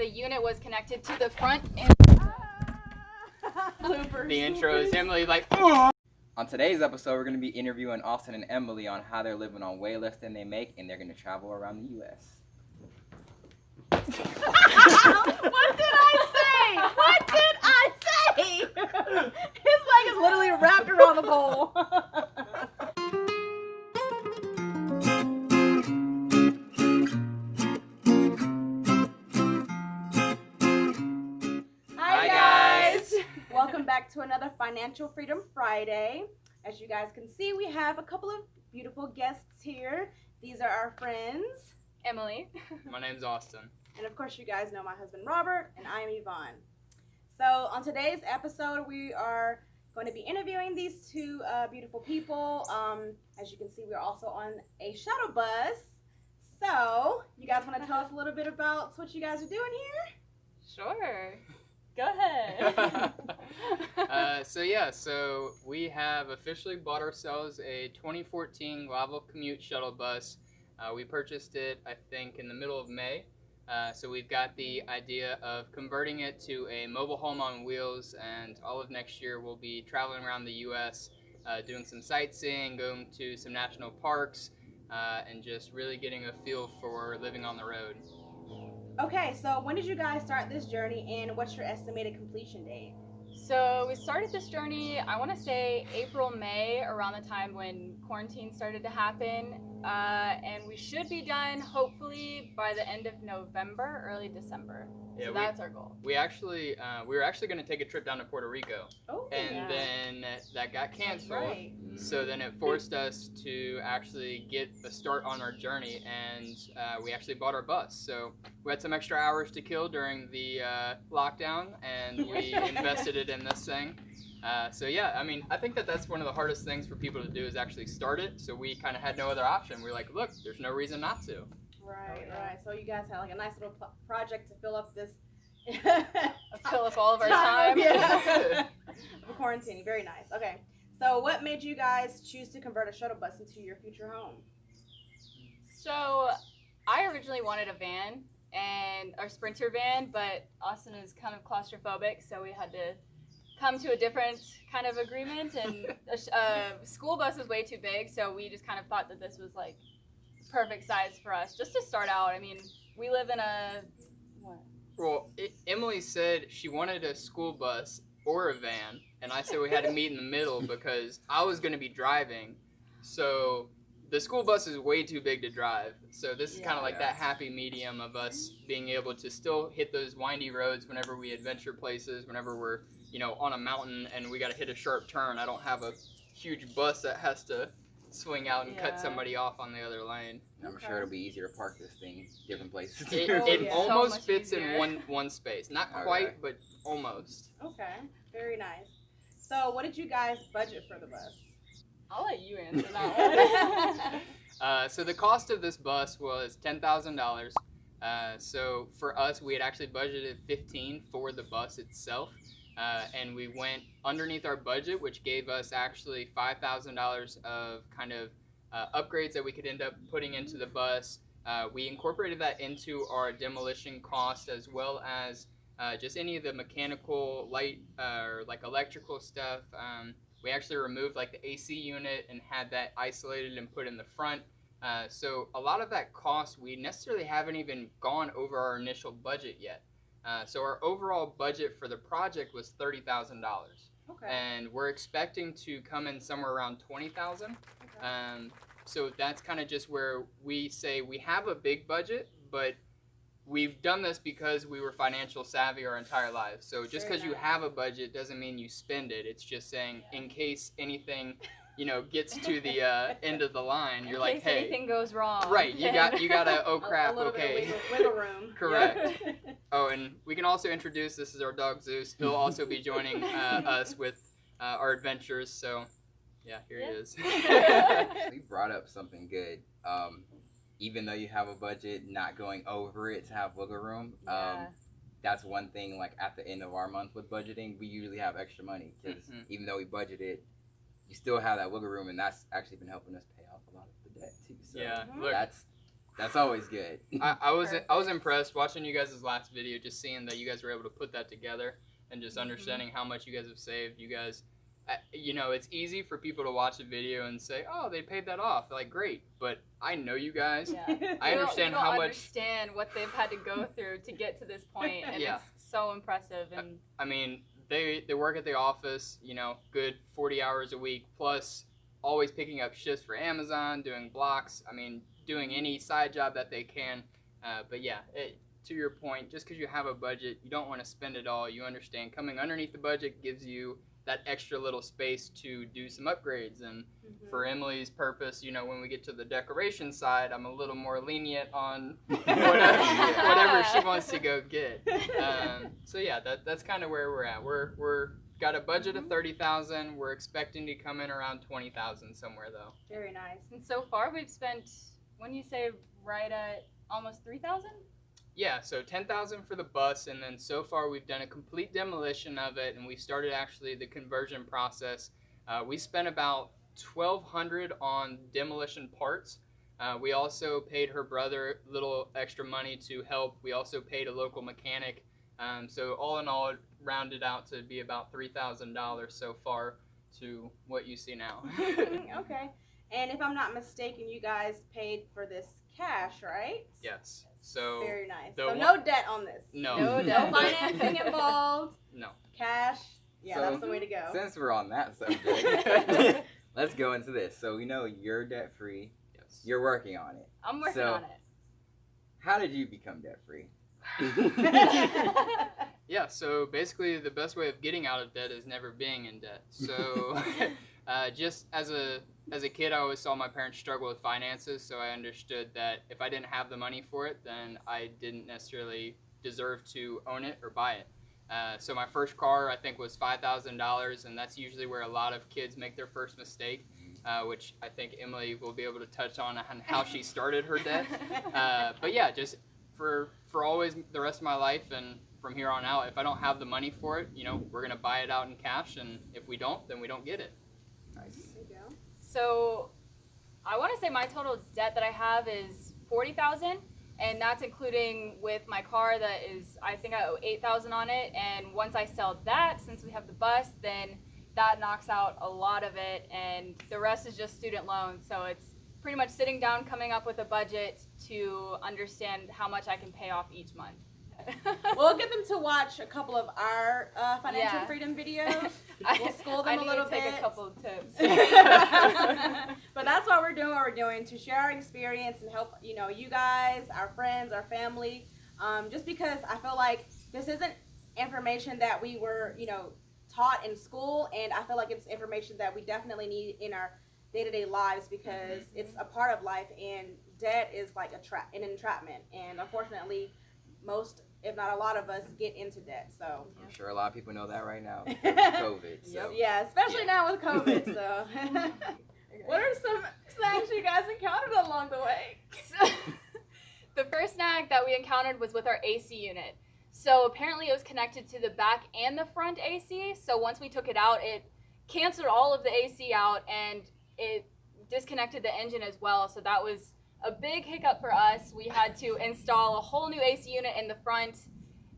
the unit was connected to the front and bloopers. The intro is Emily like, On today's episode, we're going to be interviewing Austin and Emily on how they're living on way less than they make, and they're going to travel around the U.S. What did I say? What did I say? His leg is literally wrapped around the pole. Hi guys! Welcome back to another Financial Freedom Friday. As you guys can see, we have a couple of beautiful guests here. These are our friends. Emily. my name's Austin. And of course, you guys know my husband Robert, and I am Yvonne. So on today's episode, we are going to be interviewing these two beautiful people. As you can see, we're also on a shuttle bus. So you guys want to tell us a little bit about what you guys are doing here? Sure. Go ahead. So we have officially bought ourselves a 2014 Laval Commute shuttle bus. We purchased it, I think, in the middle of May. So we've got the idea of converting it to a mobile home on wheels, and all of next year we'll be traveling around the U.S., doing some sightseeing, going to some national parks, and just really getting a feel for living on the road. Okay, so when did you guys start this journey, and what's your estimated completion date? So we started this journey, I want to say April, May, around the time when quarantine started to happen. And we should be done hopefully by the end of November, early December. Yeah, so that's our goal. We were actually going to take a trip down to Puerto Rico, then that got canceled. Right. So then it forced us to actually get a start on our journey, and we actually bought our bus. So we had some extra hours to kill during the lockdown, and we invested it in this thing. I think that's one of the hardest things for people to do is actually start it. So we kind of had no other option. We were like, look, there's no reason not to. Right. So you guys had like a nice little project to fill up this. Fill up all of our time. Yeah. Quarantine. Very nice. Okay. So what made you guys choose to convert a shuttle bus into your future home? So I originally wanted a van and a Sprinter van, but Austin is kind of claustrophobic, so we had to come to a different kind of agreement, and a school bus was way too big, so we just kind of thought that this was like perfect size for us just to start out. I mean, we live in a Emily said she wanted a school bus or a van, and I said we had to meet in the middle because I was going to be driving, so the school bus is way too big to drive. So this is kind of like that happy medium of us being able to still hit those windy roads whenever we adventure places, whenever we're on a mountain and we got to hit a sharp turn. I don't have a huge bus that has to swing out and cut somebody off on the other lane. I'm sure it'll be easier to park this thing different places. It almost so fits easier. in one space. Not quite, but almost. Okay, very nice. So what did you guys budget for the bus? I'll let you answer that one. So the cost of this bus was $10,000. So for us, we had actually budgeted $15,000 for the bus itself. And we went underneath our budget, which gave us actually $5,000 of kind of upgrades that we could end up putting into the bus. We incorporated that into our demolition cost, as well as just any of the mechanical, light, or like electrical stuff. We actually removed like the AC unit and had that isolated and put in the front. So a lot of that cost, we necessarily haven't even gone over our initial budget yet. So our overall budget for the project was $30,000. Okay. And we're expecting to come in somewhere around $20,000. Okay. So that's kind of just where we say we have a big budget, but we've done this because we were financial savvy our entire lives. So just because you have a budget doesn't mean you spend it. It's just saying in case anything, gets to the end of the line, you're like, hey, anything goes wrong. Right, you gotta, oh crap, a little okay. bit of wiggle room. Correct. Oh, and we can also introduce, this is our dog Zeus. He'll also be joining us with our adventures. So, yeah, here he is. You brought up something good. Even though you have a budget, not going over it to have wiggle room. That's one thing, like at the end of our month with budgeting, we usually have extra money because even though we budgeted, you still have that wiggle room, and that's actually been helping us pay off a lot of the debt too. So Yeah, look, That's always good. I was Perfect. impressed watching you guys' last video, just seeing that you guys were able to put that together and just Mhm. understanding how much you guys have saved. You guys, you know, it's easy for people to watch a video and say, "Oh, they paid that off." Like, great, but I know you guys. Yeah. I understand you don't how much. understand what they've had to go through to get to this point, and Yeah. it's so impressive. And I mean, they work at the office, you know, good 40 hours a week, plus always picking up shifts for Amazon, doing blocks. I mean, doing any side job that they can. But yeah, to your point, just because you have a budget, you don't want to spend it all. You understand coming underneath the budget gives you that extra little space to do some upgrades. And for Emily's purpose, you know, when we get to the decoration side, I'm a little more lenient on whatever she wants to go get. So yeah, that's kind of where we're at. We're got a budget of $30,000. We're expecting to come in around $20,000 somewhere though. Very nice. And so far, we've spent, when you say right at almost 3,000? Yeah, so $10,000 for the bus, and then so far we've done a complete demolition of it, and we started actually the conversion process. We spent about $1,200 on demolition parts. We also paid her brother a little extra money to help. We also paid a local mechanic. So all in all, it rounded out to be about $3,000 so far to what you see now. Okay. And if I'm not mistaken, you guys paid for this cash, right? Yes. So Very nice. the So one- no debt on this. no, No No debt. financing involved. no. Cash. Yeah, So- that's the way to go. Since we're on that subject, let's go into this. So we know you're debt free. Yes. You're working on it. I'm working So- on it. How did you become debt free? Yeah, so basically the best way of getting out of debt is never being in debt. So just as a kid, I always saw my parents struggle with finances, so I understood that if I didn't have the money for it, then I didn't necessarily deserve to own it or buy it. So my first car, I think, was $5,000, and that's usually where a lot of kids make their first mistake, which I think Emily will be able to touch on how she started her debt. But yeah, just for always the rest of my life and from here on out, if I don't have the money for it, you know, we're going to buy it out in cash, and if we don't, then we don't get it. Nice. There you go. So I want to say my total debt that I have is 40,000, and that's including with my car that is, I think I owe 8,000 on it. And once I sell that, since we have the bus, then that knocks out a lot of it, and the rest is just student loans. So it's pretty much sitting down, coming up with a budget to understand how much I can pay off each month. We'll get them to watch a couple of our financial Yeah. freedom videos. We'll school I them a need little to take bit. a couple of tips. But that's why we're doing what we're doing, to share our experience and help, you know, you guys, our friends, our family. Just because I feel like this isn't information that we were, you know, taught in school, and I feel like it's information that we definitely need in our day-to-day lives, because it's a part of life, and debt is like an entrapment, and unfortunately most, if not a lot of us, get into debt. So I'm sure a lot of people know that right now. COVID. So. yeah, especially now with COVID. So what are some snacks you guys encountered along the way? The first snag that we encountered was with our AC unit. So apparently it was connected to the back and the front AC. So once we took it out, it canceled all of the AC out, and it disconnected the engine as well. So that was a big hiccup for us. We had to install a whole new AC unit in the front,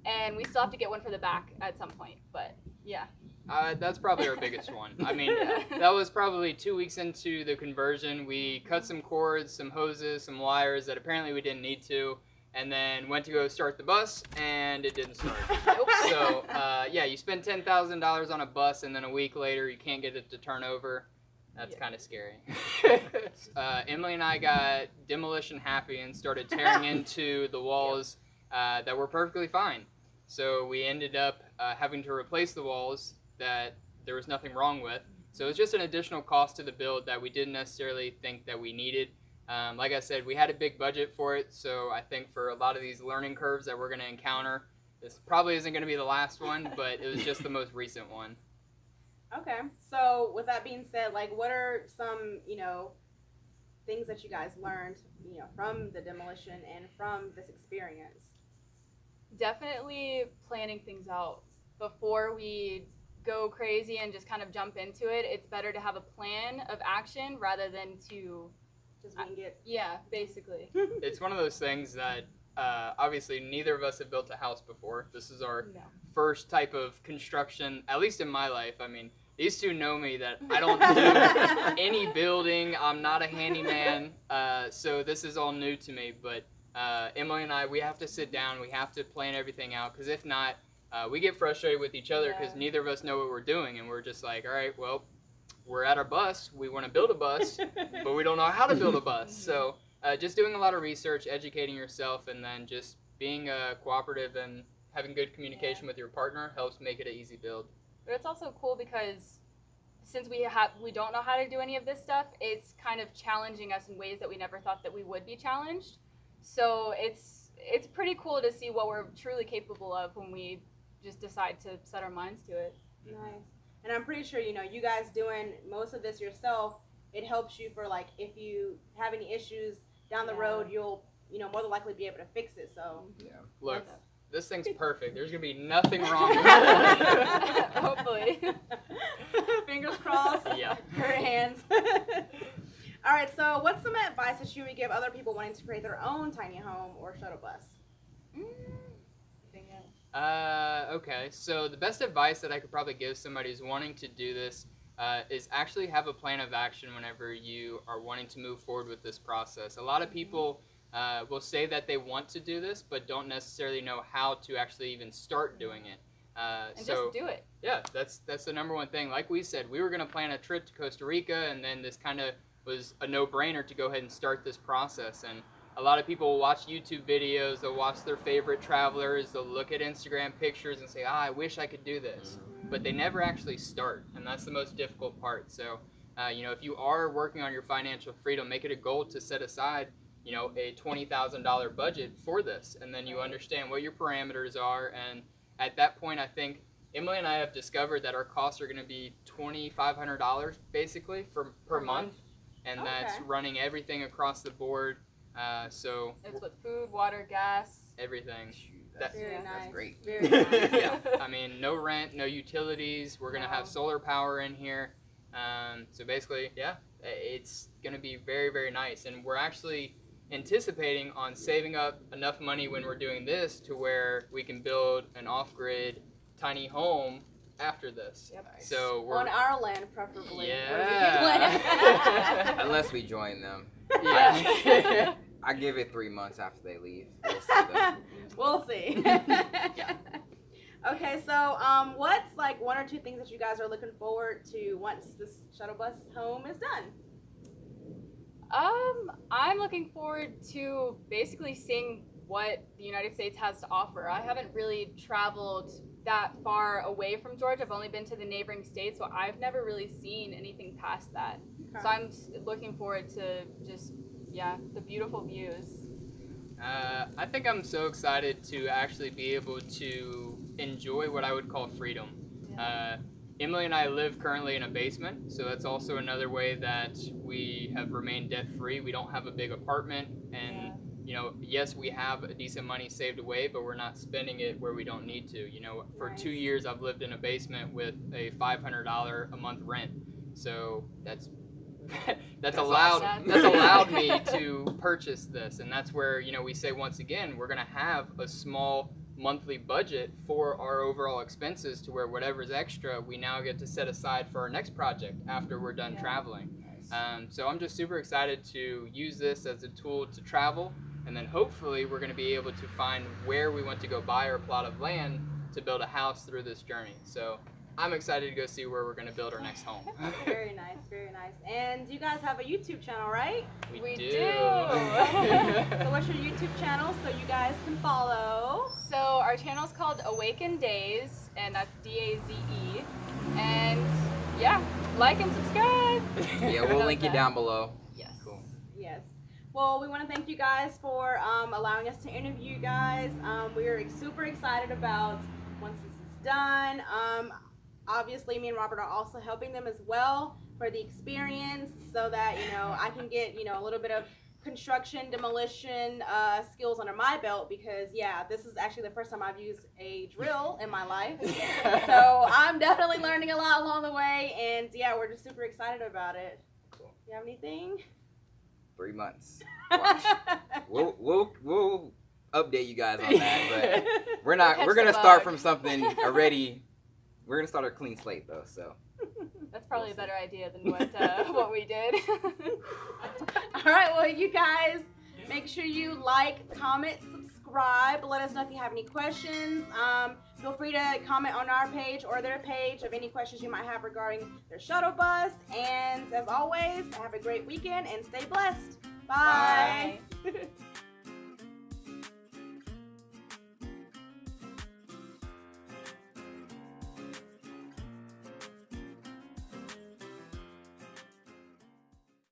and we still have to get one for the back at some point. But yeah. That's probably our biggest one. I mean, that was probably 2 weeks into the conversion. We cut some cords, some hoses, some wires that apparently we didn't need to, and then went to go start the bus, and it didn't start. So, yeah, you spend $10,000 on a bus, and then a week later you can't get it to turn over. That's kind of scary. Emily and I got demolition happy and started tearing into the walls that were perfectly fine. So we ended up having to replace the walls that there was nothing wrong with. So it was just an additional cost to the build that we didn't necessarily think that we needed. Like I said, we had a big budget for it, so I think for a lot of these learning curves that we're going to encounter, this probably isn't going to be the last one, but it was just the most recent one. Okay, so with that being said, like, what are some, you know, things that you guys learned, you know, from the demolition and from this experience? Definitely planning things out before we go crazy and just kind of jump into it. It's better to have a plan of action rather than to Just we can get. Yeah, basically. It's one of those things that obviously neither of us have built a house before. This is our No. first type of construction, at least in my life. I mean, these two know me that I don't do any building. I'm not a handyman, so this is all new to me. But Emily and I, we have to sit down. We have to plan everything out, because if not, we get frustrated with each other because neither of us know what we're doing, and we're just like, all right, well, we're at our bus. We want to build a bus, but we don't know how to build a bus. So just doing a lot of research, educating yourself, and then just being cooperative and having good communication with your partner helps make it an easy build. But it's also cool because since we don't know how to do any of this stuff, it's kind of challenging us in ways that we never thought that we would be challenged. So it's pretty cool to see what we're truly capable of when we just decide to set our minds to it. Nice. And I'm pretty sure, you know, you guys doing most of this yourself, it helps you for, like, if you have any issues down the road, you'll, you know, more than likely be able to fix it. So Yeah. Look, this thing's perfect. There's going to be nothing wrong with it. Hopefully. Fingers crossed. Yeah. Her hands. All right, so what's some advice that you would give other people wanting to create their own tiny home or shuttle bus? Okay, so the best advice that I could probably give somebody who's wanting to do this is actually have a plan of action whenever you are wanting to move forward with this process. A lot of people will say that they want to do this, but don't necessarily know how to actually even start doing it. And So just do it. yeah, that's the number one thing. Like we said, we were going to plan a trip to Costa Rica, and then this kind of was a no-brainer to go ahead and start this process. And a lot of people will watch YouTube videos, they'll watch their favorite travelers, they'll look at Instagram pictures and say, I wish I could do this. But they never actually start, and that's the most difficult part. So, you know, if you are working on your financial freedom, make it a goal to set aside, you know, a $20,000 budget for this, and then you understand what your parameters are. And at that point, I think Emily and I have discovered that our costs are going to be $2,500 basically per month, and that's running everything across the board. So It's with food, water, gas. everything. That's, Very nice. that's great. Very nice. Yeah, I mean, no rent, no utilities. We're gonna have solar power in here. So basically, yeah, it's gonna be very, very nice. And we're actually anticipating on saving up enough money when we're doing this to where we can build an off-grid tiny home after this. Yep. So we're On our land, preferably. Yeah. Unless we join them. yeah. I give it 3 months after they leave. We'll see them. We'll see. Yeah. Okay, so what's like one or two things that you guys are looking forward to once this shuttle bus home is done? I'm looking forward to basically seeing what the United States has to offer. I haven't really traveled that far away from Georgia. I've only been to the neighboring states, so I've never really seen anything past that. Okay. So I'm looking forward to just, the beautiful views. I think I'm so excited to actually be able to enjoy what I would call freedom. Emily and I live currently in a basement, so that's also another way that we have remained debt-free. We don't have a big apartment, and you know, yes, we have a decent money saved away, but we're not spending it where we don't need to. You know, for 2 years I've lived in a basement with a $500 a month rent, so that's allowed awesome. that's allowed me to purchase this. And that's where, you know, we say once again, we're gonna have a small monthly budget for our overall expenses, to where whatever's extra we now get to set aside for our next project after we're done traveling. So I'm just super excited to use this as a tool to travel, and then hopefully we're going to be able to find where we want to go buy our plot of land to build a house through this journey. So I'm excited to go see where we're going to build our next home. Very nice, very nice. And you guys have a YouTube channel, right? We do. So what's your YouTube channel so you guys can follow? So our channel is called Awaken Days, and that's DAZE. And like and subscribe. Yeah, we'll link it down below. Yes. Cool. Yes. Well, we want to thank you guys for allowing us to interview you guys. We're super excited about once this is done. Obviously, me and Robert are also helping them as well for the experience, so that, you know, I can get, you know, a little bit of construction, demolition skills under my belt, because this is actually the first time I've used a drill in my life. So I'm definitely learning a lot along the way, and we're just super excited about it. Cool. You have anything? 3 months. Watch. We'll update you guys on that, but we're Catch gonna the start bug. from something already. We're gonna start a clean slate though, so. That's probably a better idea than what we did. All right, well, you guys, make sure you like, comment, subscribe. Let us know if you have any questions. Feel free to comment on our page or their page of any questions you might have regarding their shuttle bus. And as always, have a great weekend and stay blessed. Bye. Bye.